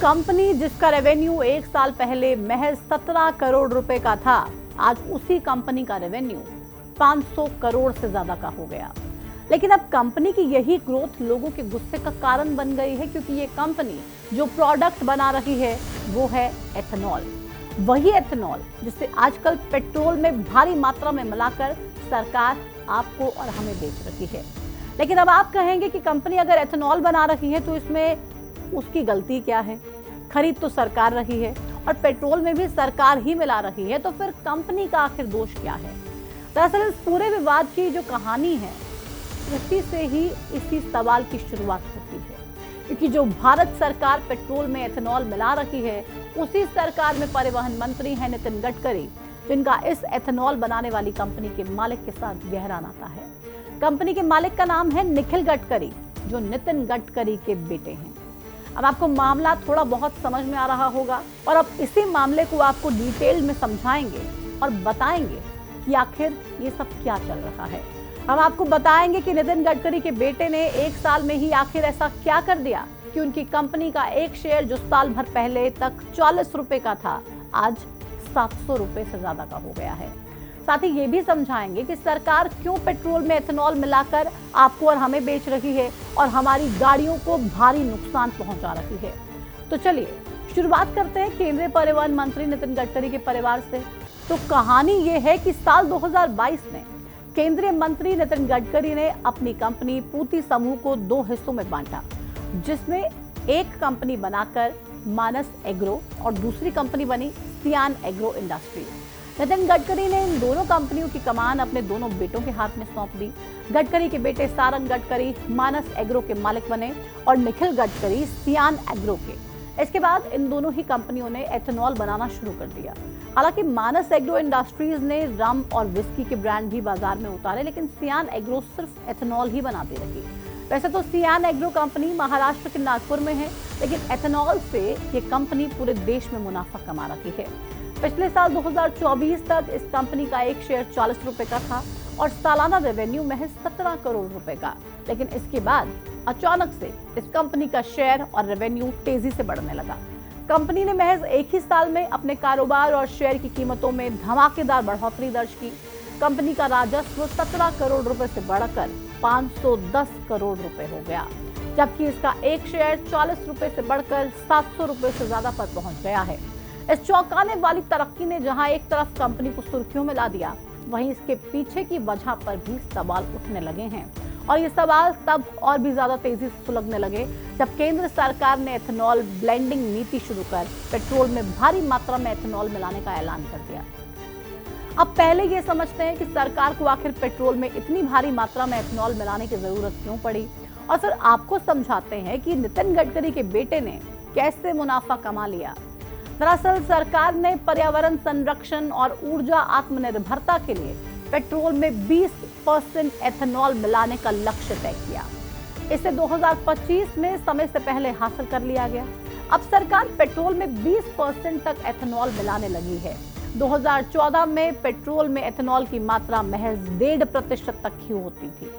Company जिसका revenue एक साल पहले महज 17 करोड़ रुपए का था, आज उसी कंपनी का रेवेन्यू 500 करोड़ से ज्यादा का हो गया। लेकिन अब कंपनी की यही ग्रोथ लोगों के गुस्से का कारण बन गई है, क्योंकि ये कंपनी जो प्रोडक्ट बना रही है वो है एथेनॉल। वही एथेनॉल जिसे आजकल पेट्रोल में भारी मात्रा में मिलाकर सरकार आपको और हमें बेच रही है। लेकिन अब आप कहेंगे कि कंपनी अगर एथेनॉल बना रही है तो इसमें उसकी गलती क्या है? खरीद तो सरकार रही है और पेट्रोल में भी सरकार ही मिला रही है, तो फिर कंपनी का आखिर दोष क्या है? दरअसल इस पूरे विवाद की जो कहानी है उसी से ही इसी सवाल की शुरुआत होती है, क्योंकि जो भारत सरकार पेट्रोल में एथेनॉल मिला रही है उसी सरकार में परिवहन मंत्री हैं नितिन गडकरी, जिनका इस एथेनॉल बनाने वाली कंपनी के मालिक के साथ गहरा नाता है। कंपनी के मालिक का नाम है निखिल गडकरी, जो नितिन गडकरी के बेटे हैं। अब आपको मामला थोड़ा बहुत समझ में आ रहा होगा और अब इसी मामले को आपको डिटेल में समझाएंगे और बताएंगे कि आखिर ये सब क्या चल रहा है। हम आपको बताएंगे कि नितिन गडकरी के बेटे ने एक साल में ही आखिर ऐसा क्या कर दिया कि उनकी कंपनी का एक शेयर जो साल भर पहले तक 40 रुपए का था, आज 700 रुपए से ज्यादा का हो गया है। साथ ही ये भी समझाएंगे कि सरकार क्यों पेट्रोल में एथेनॉल मिलाकर आपको और हमें बेच रही है और हमारी गाड़ियों को भारी नुकसान पहुंचा रही है। तो चलिए शुरुआत करते हैं केंद्रीय परिवहन मंत्री नितिन गडकरी के परिवार से। तो कहानी ये है कि साल 2022 में केंद्रीय मंत्री नितिन गडकरी ने अपनी कंपनी पूर्ति समूह को 2 हिस्सों में बांटा, जिसमें एक कंपनी बनाकर मानस एग्रो और दूसरी कंपनी बनी सियान एग्रो इंडस्ट्रीज। नितिन गडकरी ने इन दोनों कंपनियों की कमान अपने दोनों बेटों के हाथ में सौंप दी। गडकरी के बेटे सारंग गडकरी मानस एग्रो के मालिक बने और निखिल गडकरी सियान एग्रो के। इसके बाद इन दोनों ही कंपनियों ने एथेनॉल बनाना शुरू कर दिया। हालांकि मानस एग्रो इंडस्ट्रीज ने रम और विस्की के ब्रांड भी बाजार में उतारे, लेकिन सियान एग्रो सिर्फ एथेनॉल ही बनाती रही। वैसे तो सियान एग्रो कंपनी महाराष्ट्र के नागपुर में है, लेकिन एथेनॉल से ये कंपनी पूरे देश में मुनाफा कमा रही है। पिछले साल 2024 तक इस कंपनी का एक शेयर 40 रुपए का था और सालाना रेवेन्यू महज 17 करोड़ रुपए का। लेकिन इसके बाद अचानक से इस कंपनी का शेयर और रेवेन्यू तेजी से बढ़ने लगा। कंपनी ने महज एक ही साल में अपने कारोबार और शेयर की कीमतों में धमाकेदार बढ़ोतरी दर्ज की। कंपनी का राजस्व 17 करोड़ रुपए से बढ़कर 510 करोड़ रुपए हो गया, जबकि इसका एक शेयर 40 रुपए से बढ़कर 700 रुपए से ज्यादा पर पहुंच गया है। इस चौंकाने वाली तरक्की ने जहां एक तरफ कंपनी को सुर्खियों में ला दिया, वहीं इसके पीछे की वजह पर भी सवाल उठने लगे हैं। और ये सवाल तब और भी ज्यादा तेजी से सुलगने लगे जब केंद्र सरकार ने एथेनॉल ब्लेंडिंग नीति शुरू कर पेट्रोल में भारी मात्रा में एथेनॉल मिलाने का ऐलान कर दिया। अब पहले ये समझते हैं कि सरकार को आखिर पेट्रोल में इतनी भारी मात्रा में एथेनॉल मिलाने की जरूरत क्यों पड़ी, और फिर आपको समझाते हैं कि नितिन गडकरी के बेटे ने कैसे मुनाफा कमा लिया। दरअसल सरकार ने पर्यावरण संरक्षण और ऊर्जा आत्मनिर्भरता के लिए पेट्रोल में 20% एथेनॉल मिलाने का लक्ष्य तय किया। इसे 2025 में समय से पहले हासिल कर लिया गया। अब सरकार पेट्रोल में 20% तक एथेनॉल मिलाने लगी है। 2014 में पेट्रोल में एथेनॉल की मात्रा महज 1.5% तक ही होती थी।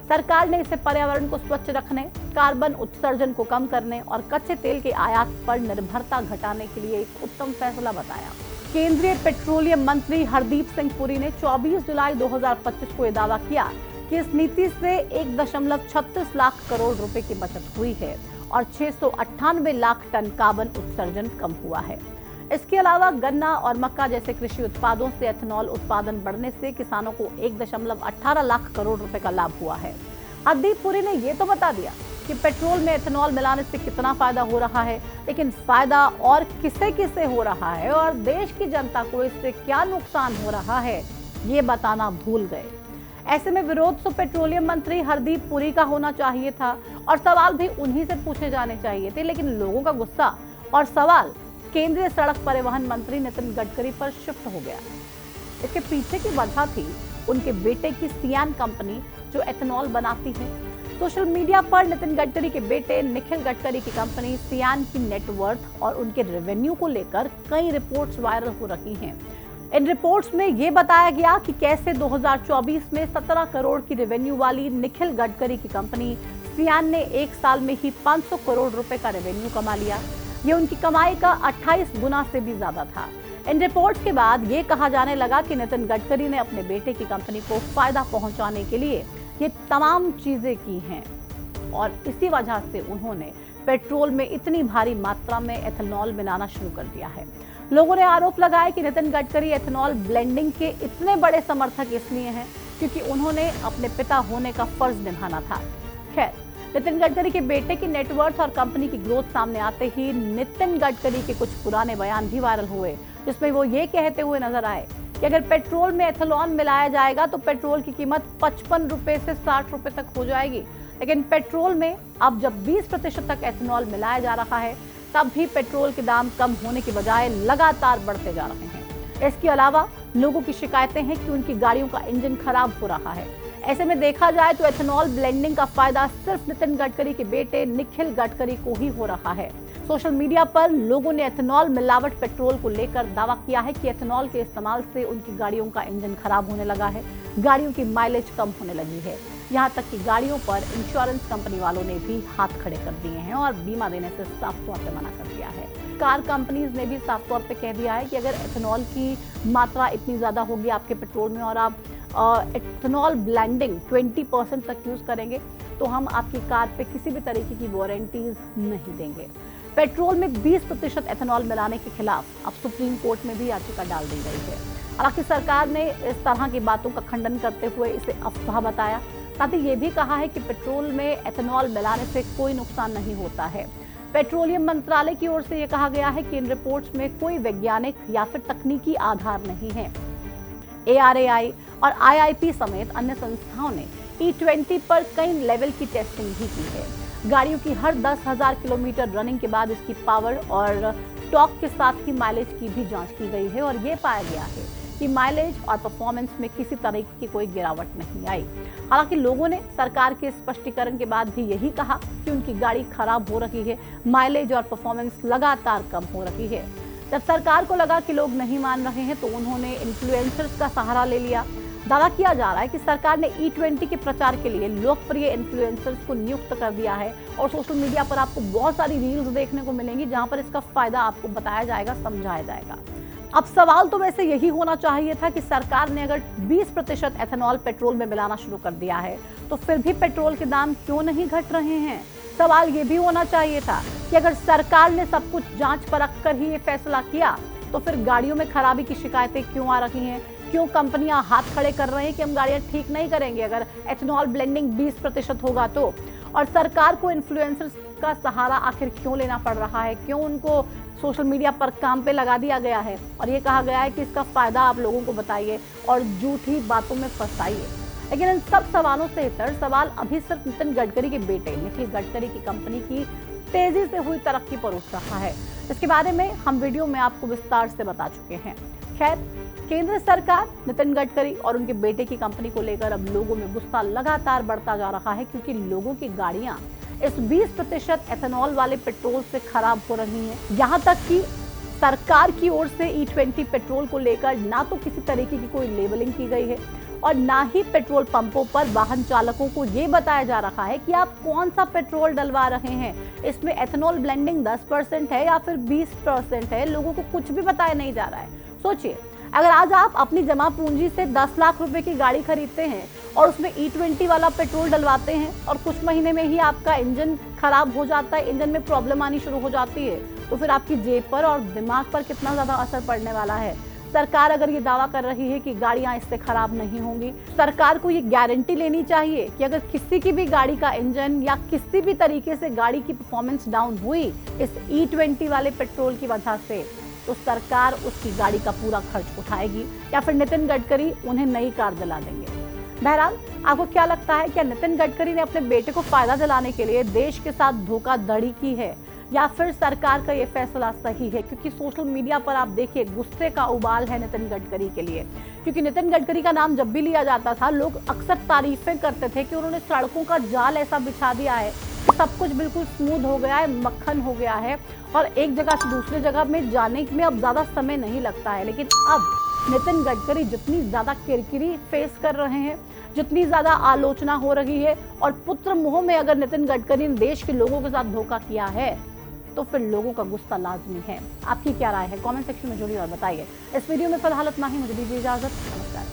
सरकार ने इसे पर्यावरण को स्वच्छ रखने, कार्बन उत्सर्जन को कम करने और कच्चे तेल के आयात पर निर्भरता घटाने के लिए एक उत्तम फैसला बताया। केंद्रीय पेट्रोलियम मंत्री हरदीप सिंह पुरी ने 24 जुलाई 2025 को यह दावा किया कि इस नीति से 1.36 लाख करोड़ रुपए की बचत हुई है और 698 लाख टन कार्बन उत्सर्जन कम हुआ है। इसके अलावा गन्ना और मक्का जैसे कृषि उत्पादों से एथेनॉल उत्पादन बढ़ने से किसानों को 1.18 लाख करोड़ रुपए का लाभ हुआ है। हरदीप पुरी ने यह तो बता दिया कि पेट्रोल में एथेनॉल मिलाने से कितना फायदा हो रहा है, लेकिन फायदा और किसे किसे हो रहा है और देश की जनता को इससे क्या नुकसान हो रहा है, ये बताना भूल गए। ऐसे में विरोध तो पेट्रोलियम मंत्री हरदीप पुरी का होना चाहिए था और सवाल भी उन्हीं से पूछे जाने चाहिए थे, लेकिन लोगों का गुस्सा और सवाल केंद्रीय सड़क परिवहन मंत्री नितिन गडकरी पर शिफ्ट हो गया। इसके पीछे की वजह थी उनके बेटे की सियान कंपनी जो एथेनॉल बनाती है। सोशल मीडिया पर नितिन गडकरी के बेटे निखिल गडकरी की कंपनी सियान की नेटवर्थ और उनके रेवेन्यू को लेकर कई रिपोर्ट्स वायरल हो रही हैं। इन रिपोर्ट्स में ये बताया गया कि कैसे 2024 में 17 करोड़ की रेवेन्यू वाली निखिल गडकरी की कंपनी सियान ने एक साल में ही 500 करोड़ रुपए का रेवेन्यू कमा लिया। ये उनकी कमाई का 28 गुना से भी ज्यादा था। इन रिपोर्ट्स के बाद ये कहा जाने लगा कि नितिन गडकरी ने अपने बेटे की कंपनी को फायदा पहुंचाने के लिए ये तमाम चीजें की हैं और इसी वजह से उन्होंने पेट्रोल में इतनी भारी मात्रा में एथेनॉल मिलाना शुरू कर दिया है। लोगों ने आरोप लगाया कि नितिन गडकरी एथेनॉल ब्लेंडिंग के इतने बड़े समर्थक इसलिए हैं क्योंकि उन्होंने अपने पिता होने का फर्ज निभाना था। खैर, नितिन गडकरी के बेटे की नेटवर्थ और कंपनी की ग्रोथ सामने आते ही नितिन गडकरी के कुछ पुराने बयान भी वायरल हुए, जिसमें वो ये कहते हुए नजर आए कि अगर पेट्रोल में एथेनॉल मिलाया जाएगा तो पेट्रोल की कीमत 55 रुपए से 60 रुपए तक हो जाएगी। लेकिन पेट्रोल में अब जब 20% तक एथेनॉल मिलाया जा रहा है तब भी पेट्रोल के दाम कम होने की बजाय लगातार बढ़ते जा रहे हैं। इसके अलावा लोगों की शिकायतें हैं कि उनकी गाड़ियों का इंजन खराब हो रहा है। ऐसे में देखा जाए तो एथेनॉल ब्लेंडिंग का फायदा सिर्फ नितिन गडकरी के बेटे निखिल गडकरी को ही हो रहा है। सोशल मीडिया पर लोगों ने एथेनॉल मिलावट पेट्रोल को लेकर दावा किया है कि एथेनॉल के इस्तेमाल से उनकी गाड़ियों का इंजन खराब होने लगा है, गाड़ियों की माइलेज कम होने लगी है। यहाँ तक कि गाड़ियों पर इंश्योरेंस कंपनी वालों ने भी हाथ खड़े कर दिए हैं और बीमा देने से साफ तौर पर मना कर दिया है। कार कंपनीज ने भी साफ तौर पे कह दिया है कि अगर एथेनॉल की मात्रा इतनी ज़्यादा होगी आपके पेट्रोल में और आप एथेनॉल ब्लेंडिंग 20% तक यूज़ करेंगे तो हम आपकी कार पे किसी भी तरीके की वारंटीज नहीं देंगे। पेट्रोल में 20% एथेनॉल मिलाने के खिलाफ अब सुप्रीम कोर्ट में भी याचिका डाल दी गई है। हालांकि सरकार ने इस तरह की बातों का खंडन करते हुए इसे अफवाह बताया, साथ ही ये भी कहा है कि पेट्रोल में एथेनॉल मिलाने से कोई नुकसान नहीं होता है। पेट्रोलियम मंत्रालय की ओर से यह कहा गया है कि इन रिपोर्ट्स में कोई वैज्ञानिक या फिर तकनीकी आधार नहीं है। ARAI और IIP समेत अन्य संस्थाओं ने E20 पर कई लेवल की टेस्टिंग भी की है। गाड़ियों की हर 10,000 किलोमीटर रनिंग के बाद इसकी पावर और टॉर्क के साथ ही माइलेज की भी जांच की गई है और ये पाया गया है कि माइलेज और परफॉर्मेंस में किसी तरह की कोई गिरावट नहीं आई। हालांकि लोगों ने सरकार के स्पष्टीकरण के बाद भी यही कहा कि उनकी गाड़ी खराब हो रही है, माइलेज और परफॉर्मेंस लगातार कम हो रही है। जब सरकार को लगा कि लोग नहीं मान रहे हैं तो उन्होंने इन्फ्लुएंसर्स का सहारा ले लिया। दावा किया जा रहा है कि सरकार ने E20 के प्रचार के लिए लोकप्रिय इन्फ्लुएंसर्स को नियुक्त कर दिया है और सोशल मीडिया पर आपको बहुत सारी रील्स देखने को मिलेंगी जहां पर इसका फायदा आपको बताया जाएगा, समझाया जाएगा। अब सवाल तो वैसे यही होना चाहिए था कि सरकार ने अगर 20% एथेनॉल पेट्रोल में मिलाना शुरू कर दिया है तो फिर भी पेट्रोल के दाम क्यों नहीं घट रहे हैं। सवाल ये भी होना चाहिए था कि अगर सरकार ने सब कुछ जांच परख कर ही ये फैसला किया तो फिर गाड़ियों में खराबी की शिकायतें क्यों आ रही हैं, क्यों कंपनियां हाथ खड़े कर रहे हैं कि हम गाड़ियां ठीक नहीं करेंगे अगर एथेनॉल ब्लेंडिंग 20% होगा तो। और सरकार को इन्फ्लुएंसर्स का सहारा आखिर क्यों लेना पड़ रहा है, क्यों उनको सोशल मीडिया पर काम पे लगा दिया गया है और ये कहा गया है कि इसका फायदा आप लोगों को बताइए और झूठी बातों में फंसाइए। लेकिन इन सब सवालों से इतर सवाल अभी सिर्फ नितिन गडकरी के बेटे निखिल गडकरी की कंपनी की तेजी से हुई तरक्की पर उठ रहा है। इसके बारे में हम वीडियो में आपको विस्तार से बता चुके हैं। खैर, केंद्र सरकार नितिन गडकरी और उनके बेटे की कंपनी को लेकर अब लोगों में गुस्सा लगातार बढ़ता जा रहा है क्योंकि लोगों की गाड़ियां इस 20% एथेनॉल वाले पेट्रोल से खराब हो रही हैं। यहाँ तक कि सरकार की ओर से E20 पेट्रोल को लेकर ना तो किसी तरीके की कोई लेबलिंग की गई है और ना ही पेट्रोल पंपों पर वाहन चालकों को ये बताया जा रहा है कि आप कौन सा पेट्रोल डलवा रहे हैं, इसमें एथेनॉल ब्लेंडिंग 10% है या फिर 20% है। लोगों को कुछ भी बताया नहीं जा रहा है। सोचिए, अगर आज आप अपनी जमा पूंजी से 10 लाख रुपए की गाड़ी खरीदते हैं और उसमें E20 वाला पेट्रोल डलवाते हैं और कुछ महीने में ही आपका इंजन खराब हो जाता है, इंजन में प्रॉब्लम आनी शुरू हो जाती है, तो फिर आपकी जेब पर और दिमाग पर कितना ज्यादा असर पड़ने वाला है। सरकार अगर ये दावा कर रही है कि गाड़ियां इससे खराब नहीं होंगी, सरकार को ये गारंटी लेनी चाहिए कि अगर किसी की भी गाड़ी का इंजन या किसी भी तरीके से गाड़ी की परफॉर्मेंस डाउन हुई इस E20 वाले पेट्रोल की वजह से, तो सरकार उसकी गाड़ी का पूरा खर्च उठाएगी या फिर नितिन गडकरी उन्हें नई कार दिला देंगे। बहरहाल, आपको क्या लगता है, क्या नितिन गडकरी ने अपने बेटे को फायदा दिलाने के लिए देश के साथ धोखाधड़ी की है या फिर सरकार का ये फैसला सही है? क्योंकि सोशल मीडिया पर आप देखिए गुस्से का उबाल है नितिन गडकरी के लिए, क्योंकि नितिन गडकरी का नाम जब भी लिया जाता था लोग अक्सर तारीफें करते थे कि उन्होंने सड़कों का जाल ऐसा बिछा दिया है, सब कुछ बिल्कुल स्मूथ हो गया है, मक्खन हो गया है और एक जगह से दूसरी जगह में जाने में अब ज्यादा समय नहीं लगता है। लेकिन अब नितिन गडकरी जितनी ज्यादा किरकिरी फेस कर रहे हैं, जितनी ज्यादा आलोचना हो रही है और पुत्र मोह में अगर नितिन गडकरी ने देश के लोगों के साथ धोखा किया है तो फिर लोगों का गुस्सा लाजमी है। आपकी क्या राय है? कमेंट सेक्शन में जुड़िए और बताइए। इस वीडियो में फिलहाल इतना ही। मुझे दीजिए इजाजत। नमस्कार।